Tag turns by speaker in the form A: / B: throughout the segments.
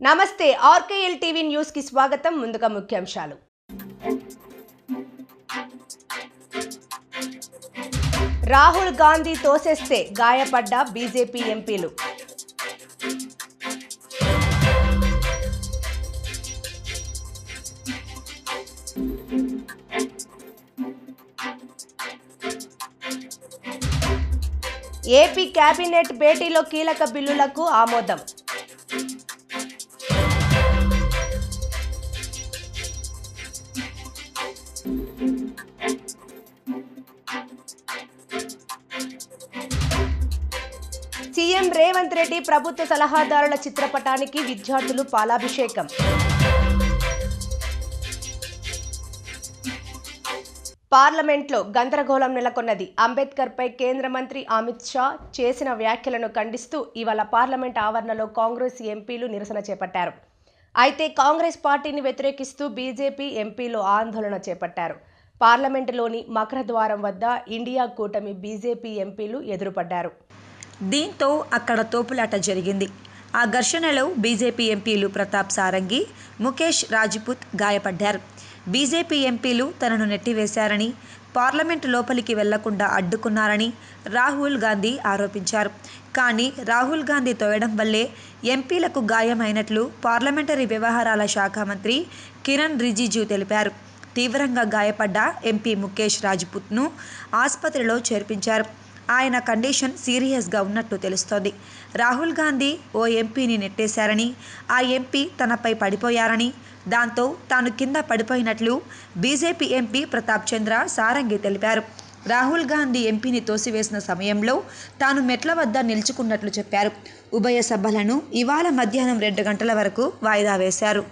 A: నమస్తే ఆర్కేఎల్ TV news కి స్వాగతం. ముందుగా ముఖ్యాంశాలు. రాహుల్ గాంధీ తోసేస్తే గాయపడ్డ బీజేపీ ఎంపీలు. ఏపీ కేబినెట్ భేటీలో కీలక బిల్లులకు ఆమోదం. సీఎం రేవంత్ రెడ్డి ప్రభుత్వ సలహాదారుల చిత్రపటానికి విద్యార్థులు పాలాభిషేకం. పార్లమెంట్లో గందరగోళం నెలకొన్నది. అంబేద్కర్ పై కేంద్ర మంత్రి అమిత్ షా చేసిన వ్యాఖ్యలను ఖండిస్తూ ఇవాళ పార్లమెంట్ ఆవరణలో కాంగ్రెస్ ఎంపీలు నిరసన చేపట్టారు. అయితే కాంగ్రెస్ పార్టీని వ్యతిరేకిస్తూ బీజేపీ ఎంపీలు ఆందోళన చేపట్టారు. పార్లమెంటులోని మకరద్వారం వద్ద ఇండియా కూటమి బీజేపీ ఎంపీలు ఎదురుపడ్డారు.
B: దీంతో అక్కడ తోపులాట జరిగింది. ఆ ఘర్షణలో బీజేపీ ఎంపీలు ప్రతాప్ సారంగి, ముఖేష్ రాజ్పుత్ గాయపడ్డారు. బీజేపీ ఎంపీలు తనను నెట్టివేశారని, పార్లమెంటు లోపలికి వెళ్లకుండా అడ్డుకున్నారని రాహుల్ గాంధీ ఆరోపించారు. కానీ రాహుల్ గాంధీ తోయడం వల్లే ఎంపీలకు గాయమైనట్లు పార్లమెంటరీ వ్యవహారాల శాఖ మంత్రి కిరణ్ రిజిజు తెలిపారు. తీవ్రంగా గాయపడ్డ ఎంపీ ముఖేష్ రాజ్పుత్ను ఆసుపత్రిలో చేర్పించారు. ఆయన కండిషన్ సీరియస్గా ఉన్నట్టు తెలుస్తోంది. రాహుల్ గాంధీ ఓ ఎంపీని నెట్టేశారని, ఆ ఎంపీ తనపై పడిపోయారని, దాంతో తాను కింద పడిపోయినట్లు బీజేపీ ఎంపీ ప్రతాప్ చంద్ర సారంగి తెలిపారు. రాహుల్ గాంధీ ఎంపీని తోసివేసిన సమయంలో తాను మెట్ల వద్ద నిల్చుకున్నట్లు చెప్పారు. ఉభయ సభలను ఇవాళ మధ్యాహ్నం 2 గంటల వరకు వాయిదా వేశారు.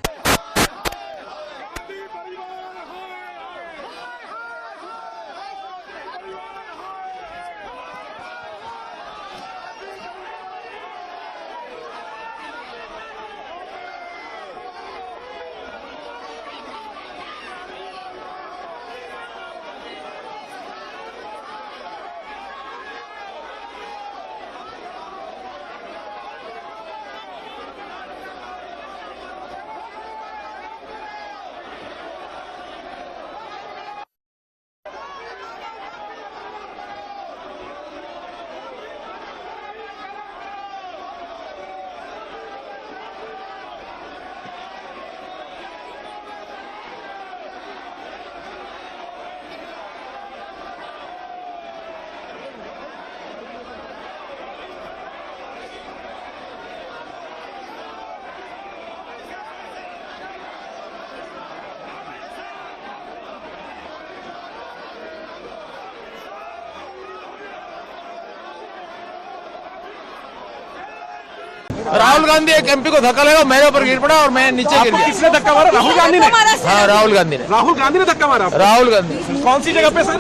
C: राहुल गांधी एक एमपी को धक्का लगा, मेरे ऊपर गिर पड़ा और मैं नीचे गिर गया।
D: किसने धक्का मारा? राहुल गांधी ने?
C: हाँ, राहुल गांधी ने।
D: राहुल गांधी ने धक्का मारा?
C: राहुल गांधी।
D: कौन सी जगह पे सर?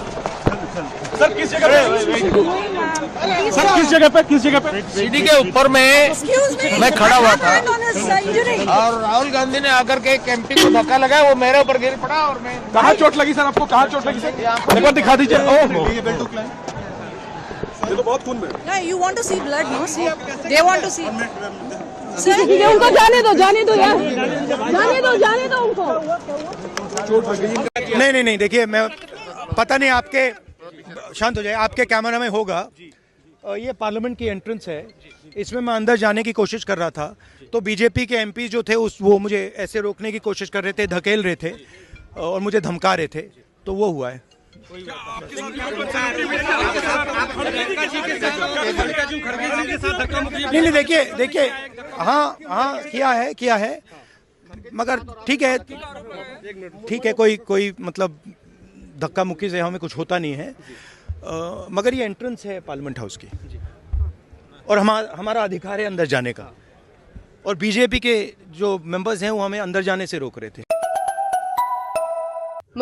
D: सर किस जगह पे? सर किस जगह पे? किस जगह पे?
C: सीढ़ी के ऊपर में मैं खड़ा हुआ था और राहुल गांधी ने आकर के एक एमपी को धक्का लगाया, वो मेरे ऊपर गिर पड़ा और मैं।
D: कहाँ चोट लगी सर आपको? कहाँ चोट लगी सर? एक बार दिखा दीजिए। ओह, ये तो बहुत खून में।
E: No, you want to see blood, no? See, they want to see.
F: Sir, उनको जाने दो यार, जाने दो उनको।
G: नहीं देखिए, मैं पता नहीं आपके, शांत हो जाए, आपके कैमरा में होगा। ये पार्लियामेंट की एंट्रेंस है, इसमें मैं अंदर जाने की कोशिश कर रहा था तो बीजेपी के एमपी जो थे वो मुझे ऐसे रोकने की कोशिश कर रहे थे, धकेल रहे थे और मुझे धमका रहे थे, तो वो हुआ है। नहीं देखिए हाँ किया है मगर ठीक है कोई मतलब धक्का मुक्की से हमें कुछ होता नहीं है, मगर ये एंट्रेंस है पार्लियामेंट हाउस की और हमारा अधिकार है अंदर जाने का, और बीजेपी के जो मेंबर्स हैं वो हमें अंदर जाने से रोक रहे थे।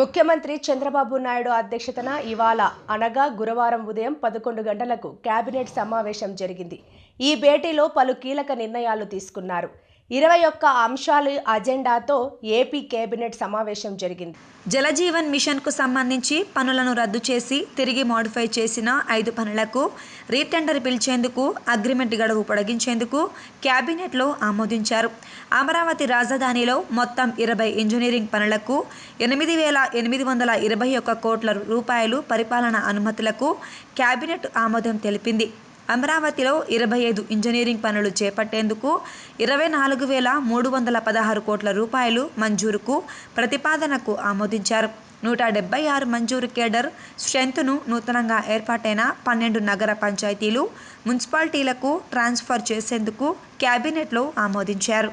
A: ముఖ్యమంత్రి చంద్రబాబు నాయుడు అధ్యక్షతన ఇవాళ అనగా గురువారం ఉదయం 11 గంటలకు కేబినెట్ సమావేశం జరిగింది. ఈ భేటీలో పలు కీలక నిర్ణయాలు తీసుకున్నారు. 21 అంశాల అజెండాతో ఏపీ కేబినెట్ సమావేశం జరిగింది.
B: జలజీవన్ మిషన్కు సంబంధించి పనులను రద్దు చేసి తిరిగి మోడిఫై చేసిన 5 పనులకు రీటెండర్ పిలిచేందుకు అగ్రిమెంట్ గడువు పొడిగించేందుకు క్యాబినెట్లో ఆమోదించారు. అమరావతి రాజధానిలో మొత్తం 20 ఇంజనీరింగ్ పనులకు 8,821 కోట్ల రూపాయలు పరిపాలనా అనుమతులకు క్యాబినెట్ ఆమోదం తెలిపింది. అమరావతిలో 25 ఇంజనీరింగ్ పనులు చేపట్టేందుకు 24,316 కోట్ల రూపాయలు మంజూరుకు ప్రతిపాదనకు ఆమోదించారు. 176 మంజూరు కేడర్ స్ట్రెంత్ను నూతనంగా ఏర్పాటైన 12 నగర పంచాయతీలు, మున్సిపాలిటీలకు ట్రాన్స్ఫర్ చేసేందుకు క్యాబినెట్లో ఆమోదించారు.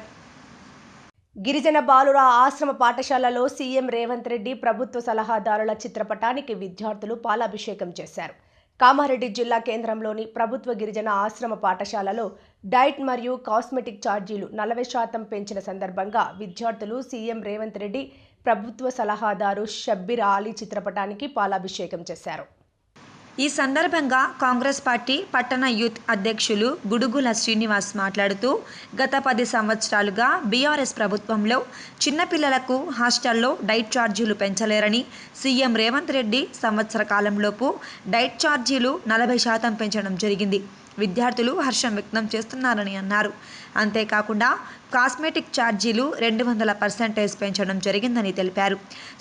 A: గిరిజన బాలుర ఆశ్రమ పాఠశాలలో సీఎం రేవంత్ రెడ్డి ప్రభుత్వ సలహాదారుల చిత్రపటానికి విద్యార్థులు పాలాభిషేకం చేశారు. కామారెడ్డి జిల్లా కేంద్రంలోని ప్రభుత్వ గిరిజన ఆశ్రమ పాఠశాలలో డైట్ మరియు కాస్మెటిక్ ఛార్జీలు 40% పెంచిన సందర్భంగా విద్యార్థులు సీఎం రేవంత్ రెడ్డి ప్రభుత్వ సలహాదారు షబ్బీర్ ఆలీ చిత్రపటానికి పాలాభిషేకం చేశారు.
B: ఈ సందర్భంగా కాంగ్రెస్ పార్టీ పట్టణ యూత్ అధ్యక్షులు గుడుగుల శ్రీనివాస్ మాట్లాడుతూ గత 10 సంవత్సరాలుగా బీఆర్ఎస్ ప్రభుత్వంలో చిన్నపిల్లలకు హాస్టల్లో డైట్ ఛార్జీలు పెంచలేరని, సీఎం రేవంత్ రెడ్డి సంవత్సర కాలంలోపు డైట్ ఛార్జీలు 40% పెంచడం జరిగింది. విద్యార్థులు హర్షం వ్యక్తం చేస్తున్నారని అన్నారు. అంతేకాకుండా కాస్మెటిక్ ఛార్జీలు 200% పెంచడం జరిగిందని తెలిపారు.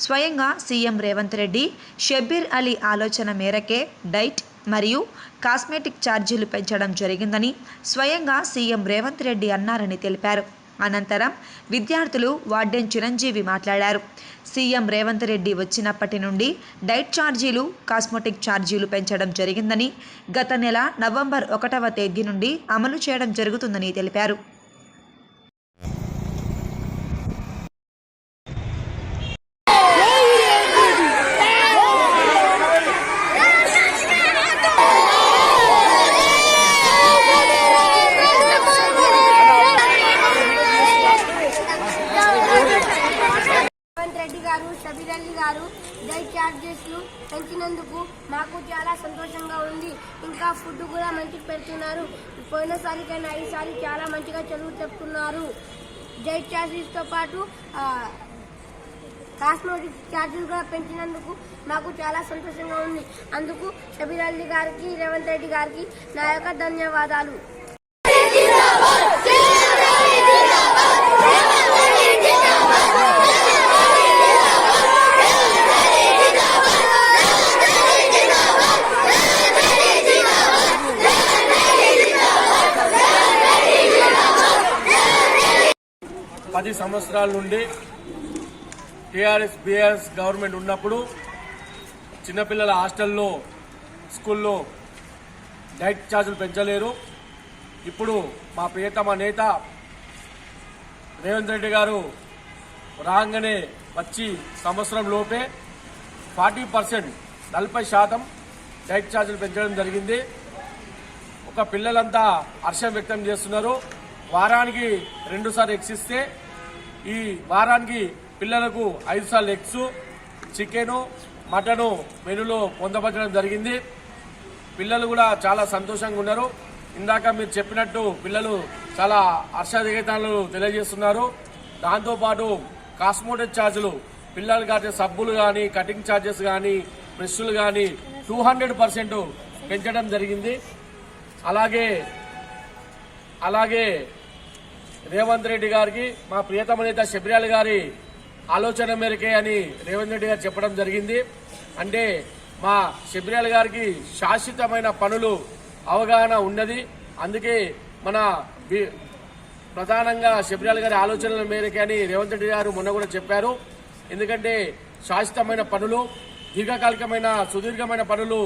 B: స్వయంగా సీఎం రేవంత్ రెడ్డి షబ్బీర్ అలీ ఆలోచన మేరకే డైట్ మరియు కాస్మెటిక్ ఛార్జీలు పెంచడం జరిగిందని స్వయంగా సీఎం రేవంత్ రెడ్డి అన్నారని తెలిపారు. అనంతరం విద్యార్థులు వార్డెన్ చిరంజీవి మాట్లాడారు. సీఎం రేవంత్ రెడ్డి వచ్చినప్పటి నుండి డైట్ ఛార్జీలు, కాస్మెటిక్ ఛార్జీలు పెంచడం జరిగిందని, గత నెల నవంబర్ 1వ తేదీ నుండి అమలు చేయడం జరుగుతుందని తెలిపారు.
H: షబ్బీర్ అలీ గారు డైట్ ఛార్జెస్లు పెంచినందుకు మాకు చాలా సంతోషంగా ఉంది. ఇంకా ఫుడ్ కూడా మంచిగా పెడుతున్నారు. పోయినసారి కన్నా ఈసారి చాలా మంచిగా చదువు చెప్తున్నారు. డైట్ ఛార్జెస్తో పాటు కాస్మెటిక్ ఛార్జీలు కూడా పెంచినందుకు మాకు చాలా సంతోషంగా ఉంది. అందుకు షబ్బీర్ అలీ గారికి, రేవంత్ రెడ్డి గారికి నా యొక్క ధన్యవాదాలు.
I: పది సంవత్సరాల నుండి టీఆర్ఎస్ బీఆర్ఎస్ గవర్నమెంట్ ఉన్నప్పుడు చిన్నపిల్లల హాస్టల్లో, స్కూల్లో డైట్ ఛార్జీలు పెంచలేరు. ఇప్పుడు మా ప్రియతమ నేత రేవంత్ రెడ్డి గారు రాగానే వచ్చి సంవత్సరం లోపే 40% 40% డైట్ ఛార్జీలు పెంచడం జరిగింది. ఒక పిల్లలంతా హర్షం వ్యక్తం చేస్తున్నారు. వారానికి 2 సార్లు ఎగ్స్ ఇస్తే ఈ వారానికి పిల్లలకు 5 సార్లు ఎగ్స్, చికెను, మటను మెనూలో పొందపరచడం జరిగింది. పిల్లలు కూడా చాలా సంతోషంగా ఉన్నారు. ఇందాక మీరు చెప్పినట్టు పిల్లలు చాలా హర్షాధిగతాలు తెలియజేస్తున్నారు. దాంతోపాటు కాస్మెటిక్ ఛార్జీలు, పిల్లలు కాచే సబ్బులు కానీ, కటింగ్ ఛార్జెస్ కానీ, బ్రష్లు కానీ 200% పెంచడం జరిగింది. అలాగే రేవంత్ రెడ్డి గారికి మా ప్రియతమ నేత షబ్బీర్ అలీ గారి ఆలోచన మేరకే అని రేవంత్ రెడ్డి గారు చెప్పడం జరిగింది. అంటే మా షబ్బీర్ అలీ గారికి శాశ్వతమైన పనులు అవగాహన ఉన్నది. అందుకే మన ప్రధానంగా షబ్బీర్ అలీ గారి ఆలోచనల మేరకే అని రేవంత్ రెడ్డి గారు మొన్న కూడా చెప్పారు. ఎందుకంటే శాశ్వతమైన పనులు, దీర్ఘకాలికమైన సుదీర్ఘమైన పనులు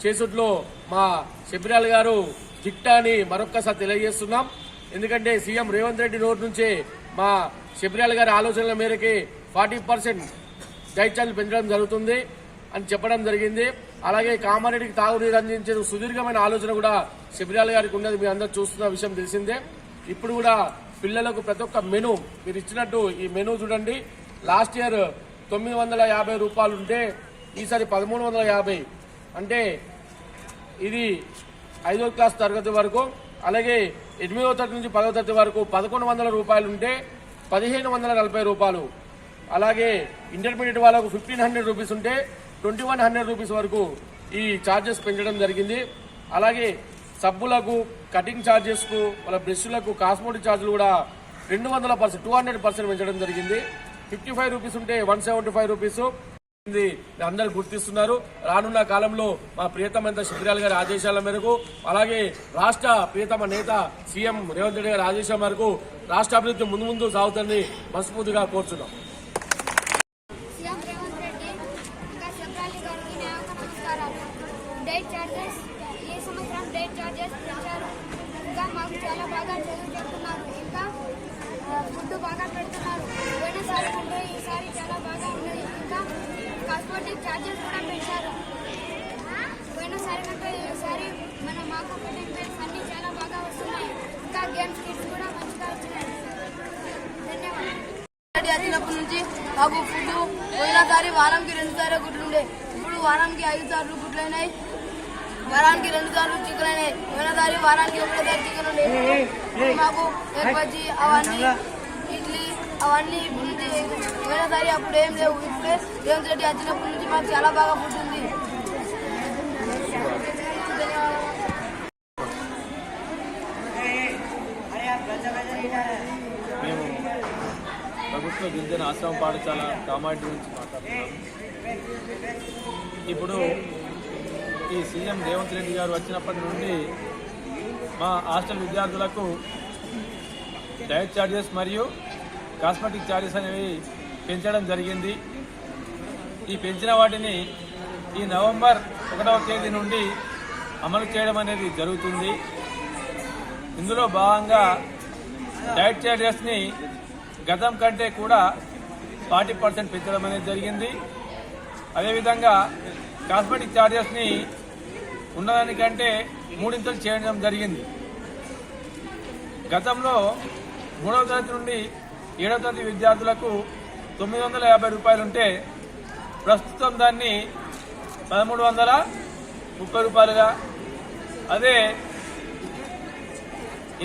I: చేసుట్లో మా షబ్బీర్ అలీ గారు దిట్టా అని మరొక్కసారి తెలియజేస్తున్నాం. ఎందుకంటే సీఎం రేవంత్ రెడ్డి నోటి నుంచే మా షబ్బీర్ అలీ గారి ఆలోచనల మేరకి 40% డైట్ ఛార్జీలు పెంచడం జరుగుతుంది అని చెప్పడం జరిగింది. అలాగే కామారెడ్డికి తాగునీరు అందించే సుదీర్ఘమైన ఆలోచన కూడా షబ్బీర్ అలీ గారికి ఉన్నది. మీ అందరూ చూస్తున్న విషయం తెలిసిందే. ఇప్పుడు కూడా పిల్లలకు ప్రతి ఒక్క మెనూ మీరు ఇచ్చినట్టు ఈ మెనూ చూడండి. లాస్ట్ ఇయర్ 950 రూపాయలు ఉంటే ఈసారి 1350. అంటే ఇది 5వ క్లాస్ తరగతి వరకు. అలాగే 8వ తరగతి నుంచి 10వ తరగతి వరకు 1100 రూపాయలు ఉంటే 1540 రూపాయలు, అలాగే ఇంటర్మీడియట్ వాళ్ళకు 1500 రూపీస్ ఉంటే 2100 రూపీస్ వరకు ఈ ఛార్జెస్ పెంచడం జరిగింది. అలాగే సబ్బులకు, కటింగ్ ఛార్జెస్కు, వాళ్ళ బ్రష్లకు, కాస్మోటిక్ ఛార్జీలు కూడా 200% పెంచడం జరిగింది. 55 రూపీస్ ఉంటే 175 రూపీస్ అందరూ గుర్తిస్తున్నారు. రానున్న కాలంలో మా ప్రియతమ నేత శిబిరాల్ గారి ఆదేశాల మేరకు, అలాగే రాష్ట్ర ప్రియతమ నేత సీఎం రేవంత్ రెడ్డి గారి ఆదేశాల మేరకు రాష్ట్ర అభివృద్ధి ముందు సాగుతుందని మనస్ఫూర్తిగా కోరుతున్నాం.
H: సీఎం రేవంత్ రెడ్డి ఇంకా శిబిరాలి గారికి నమస్కారాలు. డైట్ చార్జెస్ ఈ సంవత్సరం డైట్ చార్జెస్ పెంచారు. ఇంకా మాకు చాలా బాగా చదువు చెప్తున్నారు. ఇంకా ఫుడ్ బాగా పెడుతున్నారు. పోయినసారి కంటే ఈసారి చాలా బాగా ఉన్నది. ఇంకా కాస్మోటిక్ ఛార్జెస్ కూడా పెంచారు. పోయినసారి కంటే ఈసారి మాకు కటింగ్ బెల్ట్స్ అన్ని చాలా బాగా వస్తున్నాయి. ఇంకా గేమ్స్ కిట్స్ కూడా మంచిగా వచ్చినాయి. ధన్యవాదాలు.
F: వచ్చినప్పటి నుంచి మాకు ఫుడ్ పోయినసారి వారానికి 2 సార్లు గుడ్లు ఉండే, ఇప్పుడు వారానికి 5 సార్లు గుడ్లు అయినాయి. వారానికి 2 సార్లు చికెన్ అయినాయి. పోయినసారి వారానికి 1 సారి చికెన్ ఉండే. మాకు ఎగ్ బజ్జీ అవన్నీ, ఇడ్లీ అవన్నీ ఇప్పుడు నుంచి పోయినసారి అప్పుడు ఏం లేవు. ఇప్పుడే రేవంత్ రెడ్డి వచ్చినప్పటి నుంచి మాకు చాలా బాగా ఫుడ్ ఉంది.
J: మేము ప్రభుత్వ గిరిజన ఆశ్రమ పాఠశాల కామారెడ్డి నుంచి మాట్లాడుతున్నాము. ఇప్పుడు ఈ సీఎం రేవంత్ రెడ్డి గారు వచ్చినప్పటి నుండి మా హాస్టల్ విద్యార్థులకు డైట్ ఛార్జెస్ మరియు కాస్మెటిక్ ఛార్జెస్ అనేవి పెంచడం జరిగింది. ఈ పెంచిన వాటిని ఈ నవంబర్ 1వ తేదీ నుండి అమలు చేయడం అనేది జరుగుతుంది. ఇందులో భాగంగా డైట్ ఛార్జెస్ని గతం కంటే కూడా 40% పెంచడం అనేది జరిగింది. అదేవిధంగా కాస్మెటిక్ ఛార్జెస్ని ఉన్నదానికంటే 3 చేయడం జరిగింది. గతంలో 3వ తరగతి నుండి 7వ తరగతి విద్యార్థులకు 950 రూపాయలు ఉంటే ప్రస్తుతం దాన్ని 1330 రూపాయలుగా, అదే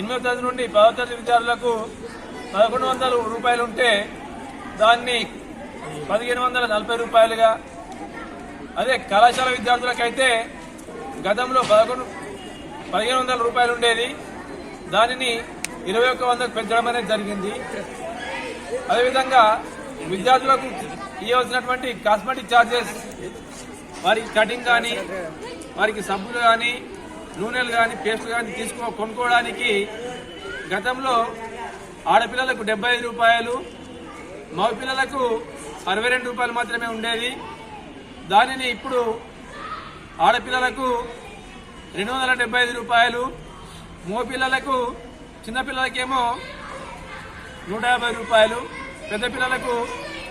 J: 8వ తరగతి నుండి 10వ తరగతి విద్యార్థులకు 1100 రూపాయలు ఉంటే దాన్ని 1540 రూపాయలుగా, అదే కళాశాల విద్యార్థులకైతే గతంలో 1500 రూపాయలు ఉండేది, దానిని 2100కు పెంచడం అనేది జరిగింది. అదేవిధంగా విద్యార్థులకు ఇవ్వాల్సినటువంటి కాస్మెటిక్ ఛార్జెస్, వారికి కటింగ్ కానీ, వారికి సబ్బులు కానీ, నూనెలు కానీ, పేస్టులు కానీ కొనుక్కోవడానికి గతంలో ఆడపిల్లలకు 75 రూపాయలు, మగ పిల్లలకు 62 రూపాయలు మాత్రమే ఉండేది. దానిని ఇప్పుడు ఆడపిల్లలకు 275 రూపాయలు, మగ పిల్లలకు, చిన్నపిల్లలకేమో 150 రూపాయలు, పెద్ద పిల్లలకు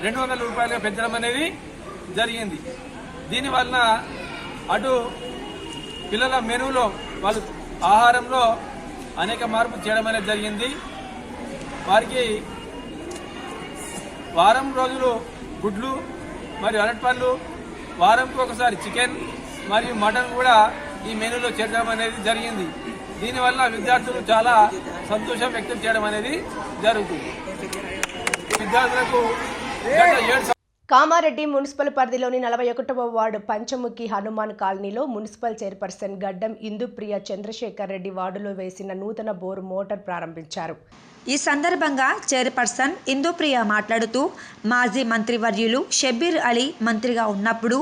J: 200 రూపాయలుగా పెంచడం అనేది జరిగింది. దీనివల్ల అటు పిల్లల మెనూలో, వాళ్ళు ఆహారంలో అనేక మార్పు చేయడం అనేది జరిగింది. వారికి వారం రోజులు గుడ్లు మరియు అరటిపళ్ళు, వారంకి ఒకసారి చికెన్ మరియు మటన్ కూడా ఈ మెనూలో చేర్చడం అనేది జరిగింది. దీనివల్ల విద్యార్థులు చాలా సంతోషం వ్యక్తం చేయడం అనేది జరుగుతుంది. విద్యార్థులకు
A: కామారెడ్డి మున్సిపల్ పరిధిలోని 41వ వార్డు పంచముఖి హనుమాన్ కాలనీలో మున్సిపల్ చైర్పర్సన్ గడ్డం ఇందుప్రియ చంద్రశేఖర్ రెడ్డి వార్డులో వేసిన నూతన బోరు మోటార్ ప్రారంభించారు.
B: ఈ సందర్భంగా చైర్పర్సన్ ఇందుప్రియ మాట్లాడుతూ మాజీ మంత్రివర్యులు షబ్బీర్ అలీ మంత్రిగా ఉన్నప్పుడు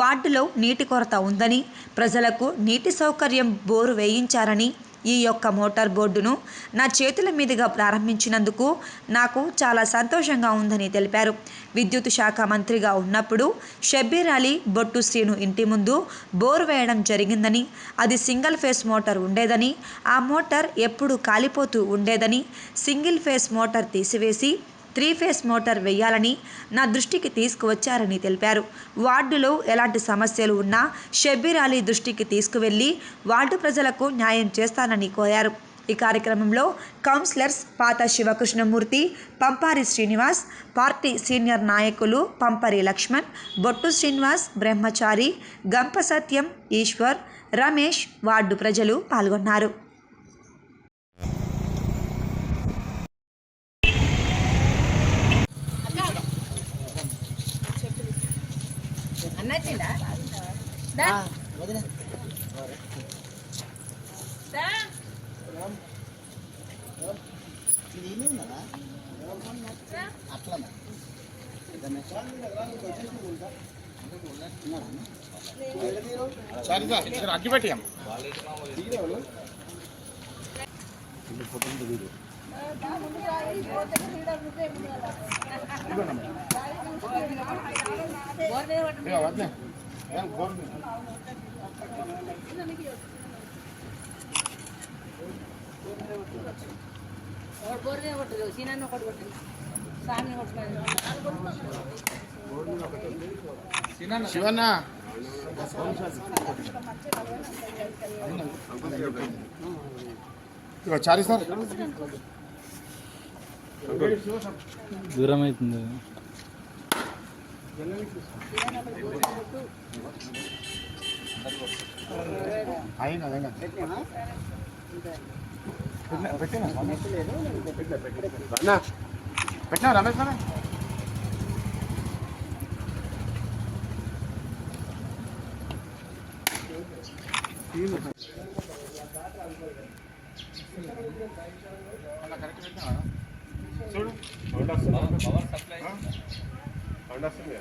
B: వార్డులో నీటి కొరత ఉందని, ప్రజలకు నీటి సౌకర్యం బోరు వేయించారని, ఈ యొక్క మోటార్ బోర్డును నా చేతుల మీదుగా ప్రారంభించినందుకు నాకు చాలా సంతోషంగా ఉందని తెలిపారు. విద్యుత్ శాఖ మంత్రిగా ఉన్నప్పుడు షబ్బీర్ అలీ, బొట్టు శ్రీను ఇంటి ముందు బోరు వేయడం జరిగిందని, అది సింగిల్ ఫేస్ మోటార్ ఉండేదని, ఆ మోటార్ ఎప్పుడు కాలిపోతూ ఉండేదని, సింగిల్ ఫేస్ మోటార్ తీసివేసి 3 ఫేస్ మోటార్ వేయాలని నా దృష్టికి తీసుకువచ్చారని తెలిపారు. వార్డులో ఎలాంటి సమస్యలు ఉన్నా షబ్బీర్ అలీ దృష్టికి తీసుకువెళ్లి వార్డు ప్రజలకు న్యాయం చేస్తానని కోరారు. ఈ కార్యక్రమంలో కౌన్సిలర్స్ పాత శివకృష్ణమూర్తి, పంపారి శ్రీనివాస్, పార్టీ సీనియర్ నాయకులు పంపరి లక్ష్మణ్, బొట్టు శ్రీనివాస్, బ్రహ్మచారి, గంప సత్యం, ఈశ్వర్, రమేష్, వార్డు ప్రజలు పాల్గొన్నారు.
C: అగ్గి పెట్టాం శివన్న చారీ సార్
K: దూరం అవుతుంది.
C: పెట్టినా రమేష్ సార్ చూడు పవర్ సప్లై వస్తుంది.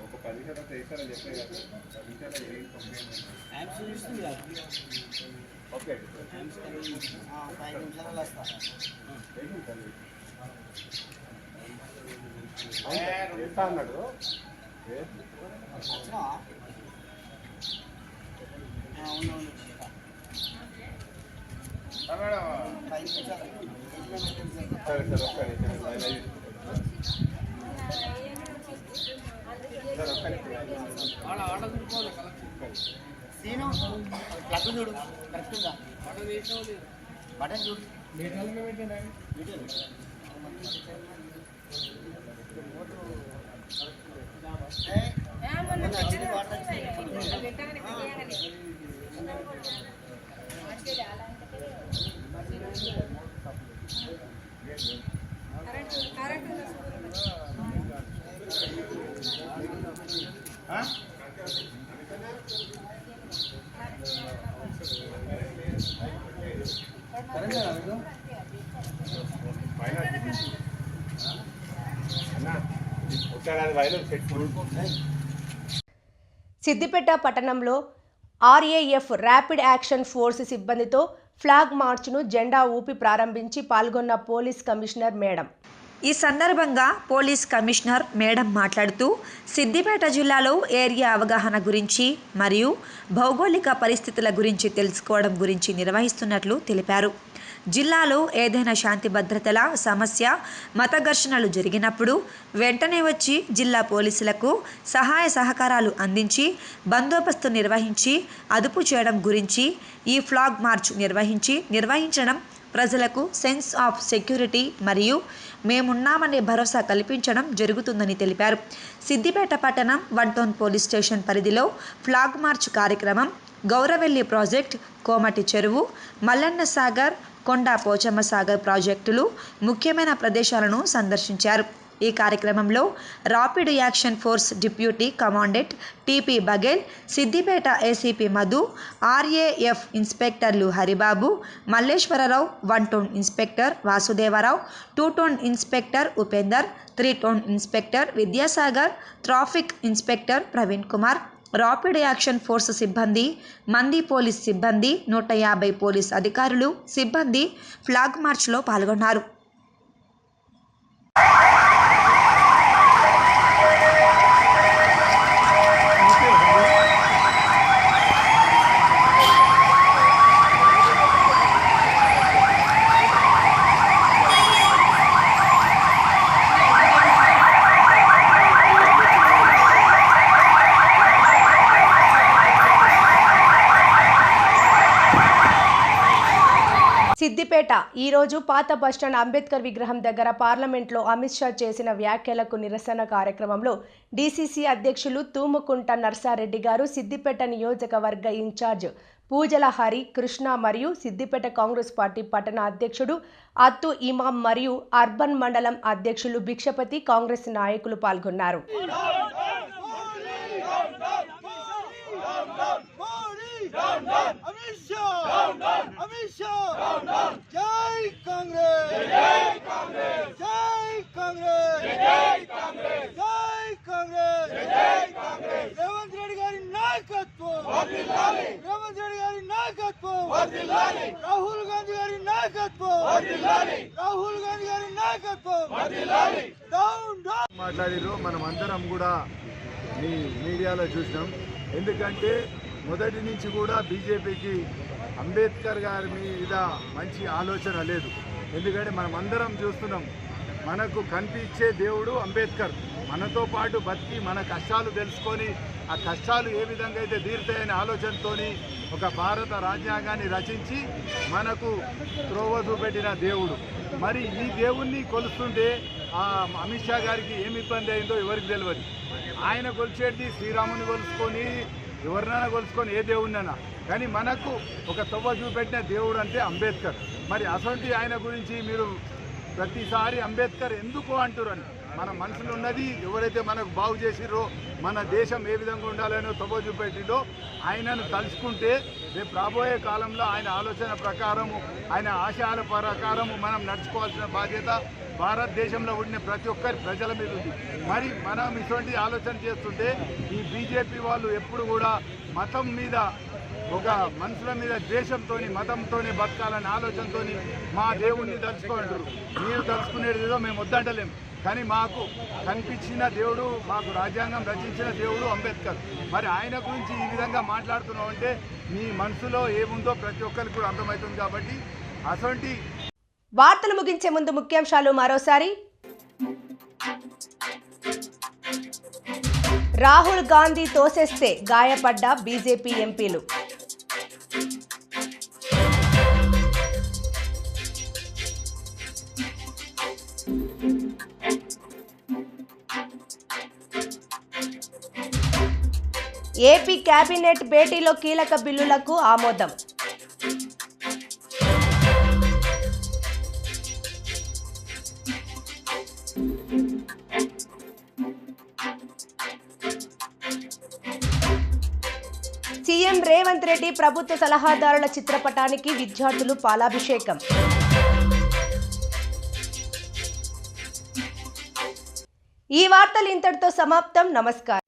C: ఒక 10 నిమిషాలు వేస్తారని చెప్పే ఓకే 5 నిమిషాలు వస్తా అన్నాడు. ప్లగ్ చూడు కరెక్ట్గా బటన్ చూడు
A: సిద్దిపేట పట్టణంలో ఆర్ఏఎఫ్ ర్యాపిడ్ యాక్షన్ ఫోర్స్ సిబ్బందితో ఫ్లాగ్ మార్చ్ను జెండా ఊపి ప్రారంభించి పాల్గొన్న పోలీస్ కమిషనర్ మేడం.
B: ఈ సందర్భంగా పోలీస్ కమిషనర్ మేడం మాట్లాడుతూ సిద్దిపేట జిల్లాలో ఏరియా అవగాహన గురించి మరియు భౌగోళిక పరిస్థితుల గురించి తెలుసుకోవడం గురించి నిర్వహిస్తున్నట్లు తెలిపారు. జిల్లాలో ఏదైనా శాంతి భద్రతల సమస్య, మత ఘర్షణలు జరిగినప్పుడు వెంటనే వచ్చి జిల్లా పోలీసులకు సహాయ సహకారాలు అందించి బందోబస్తు నిర్వహించి అదుపు చేయడం గురించి ఈ ఫ్లాగ్ మార్చ్ నిర్వహించడం ప్రజలకు సెన్స్ ఆఫ్ సెక్యూరిటీ మరియు మేమున్నామనే భరోసా కల్పించడం జరుగుతుందని తెలిపారు. సిద్దిపేట పట్టణం 1 టౌన్ పోలీస్ స్టేషన్ పరిధిలో ఫ్లాగ్ మార్చ్ కార్యక్రమం గౌరవెల్లి ప్రాజెక్ట్, కోమటి చెరువు, మల్లన్న సాగర్, కొండా పోచమ్మ సాగర్ ప్రాజెక్టులు ముఖ్యమైన ప్రదేశాలను సందర్శించారు. ఈ కార్యక్రమంలో rapid action force deputy commandant TP Baghel, Siddipet ACP Madhu, RAF ఇన్స్పెక్టర్లు Haribabu, Malleswararao, 1 town inspector Vasudevarao, 2 town inspector Upender, 3 town inspector Vidyasagar, traffic inspector Praveen Kumar, rapid action force సిబ్బంది, మంది పోలీస్ సిబ్బంది, 150 పోలీస్ అధికారులు సిబ్బంది ఫ్లాగ్ మార్చ్లో పాల్గొన్నారు.
A: సిద్దిపేట ఈరోజు పాత బస్టాండ్ అంబేద్కర్ విగ్రహం దగ్గర పార్లమెంట్లో అమిత్ షా చేసిన వ్యాఖ్యలకు నిరసన కార్యక్రమంలో డీసీసీ అధ్యక్షులు తూముకుంట నర్సారెడ్డి గారు, సిద్దిపేట నియోజకవర్గ ఇన్ఛార్జ్ పూజల హరి కృష్ణ మరియు సిద్దిపేట కాంగ్రెస్ పార్టీ పట్టణ అధ్యక్షుడు అత్తు ఇమాం మరియు అర్బన్ మండలం అధ్యక్షులు భిక్షపతి కాంగ్రెస్ నాయకులు పాల్గొన్నారు.
L: రాహుల్ గాంధీ గారి నాయకత్వం మాట్లాడిరు. మనం అందరం కూడా మీ మీడియాలో చూసినాం. ఎందుకంటే మొదటి నుంచి కూడా బీజేపీకి అంబేద్కర్ గారి మీద మంచి ఆలోచన లేదు. ఎందుకంటే మనం అందరం చూస్తున్నాం, మనకు కనిపించే దేవుడు అంబేద్కర్. మనతో పాటు బతికి మన కష్టాలు తెలుసుకొని ఆ కష్టాలు ఏ విధంగా అయితే తీరుతాయనే ఆలోచనతో ఒక భారత రాజ్యాంగాన్ని రచించి మనకు త్రోవ చూపెట్టిన దేవుడు. మరి ఈ దేవుణ్ణి కొలుస్తుంటే ఆ అమిత్ షా గారికి ఏమి ఇబ్బంది అయిందో ఎవరికి తెలియదు. ఆయన కొలిచేది శ్రీరాముని కొలుసుకొని ఎవరినైనా కొలుసుకొని ఏ దేవుడినైనా, కానీ మనకు ఒక తొవ్వ చూపెట్టిన దేవుడు అంటే అంబేద్కర్. మరి అసలు ఆయన గురించి మీరు ప్రతిసారి అంబేద్కర్ ఎందుకు అంటురని మన మనసులో ఉన్నది, ఎవరైతే మనకు బాగు చేసిరో, మన దేశం ఏ విధంగా ఉండాలనో తొవ్వ చూపెట్టిందో ఆయనను తలుచుకుంటే రేపు రాబోయే కాలంలో ఆయన ఆలోచన ప్రకారము, ఆయన ఆశయాల ప్రకారము మనం నడుచుకోవాల్సిన బాధ్యత భారతదేశంలో ఉండిన ప్రతి ఒక్కరి ప్రజల మీద ఉంది. మరి మనం ఇటువంటి ఆలోచన చేస్తుంటే ఈ బీజేపీ వాళ్ళు ఎప్పుడు కూడా మతం మీద, ఒక మనుషుల మీద ద్వేషంతో, మతంతో బతకాలనే ఆలోచనతో మా దేవుణ్ణి తలుచుకుంటారు. మీరు తలుచుకునేది ఏదో మేము వద్దంటలేము, కానీ మాకు కనిపించిన దేవుడు, మాకు రాజ్యాంగం రచించిన దేవుడు అంబేద్కర్. మరి ఆయన గురించి ఈ విధంగా మాట్లాడుతున్నాం అంటే మీ మనసులో ఏముందో ప్రతి ఒక్కరికి కూడా అర్థమవుతుంది. కాబట్టి అసలు
A: వార్తలు ముగించే ముందు ముఖ్యాంశాలు మరోసారి. రాహుల్ గాంధీ తోసేస్తే గాయపడ్డ బీజేపీ ఎంపీలు. ఏపీ కేబినెట్ భేటీలో కీలక బిల్లులకు ఆమోదం. సీఎం రేవంత్ రెడ్డి ప్రభుత్వ సలహాదారుల చిత్రపటానికి విద్యార్థులు పాలాభిషేకం. ఈ వార్తలు ఇంతటితో సమాప్తం. నమస్కారం.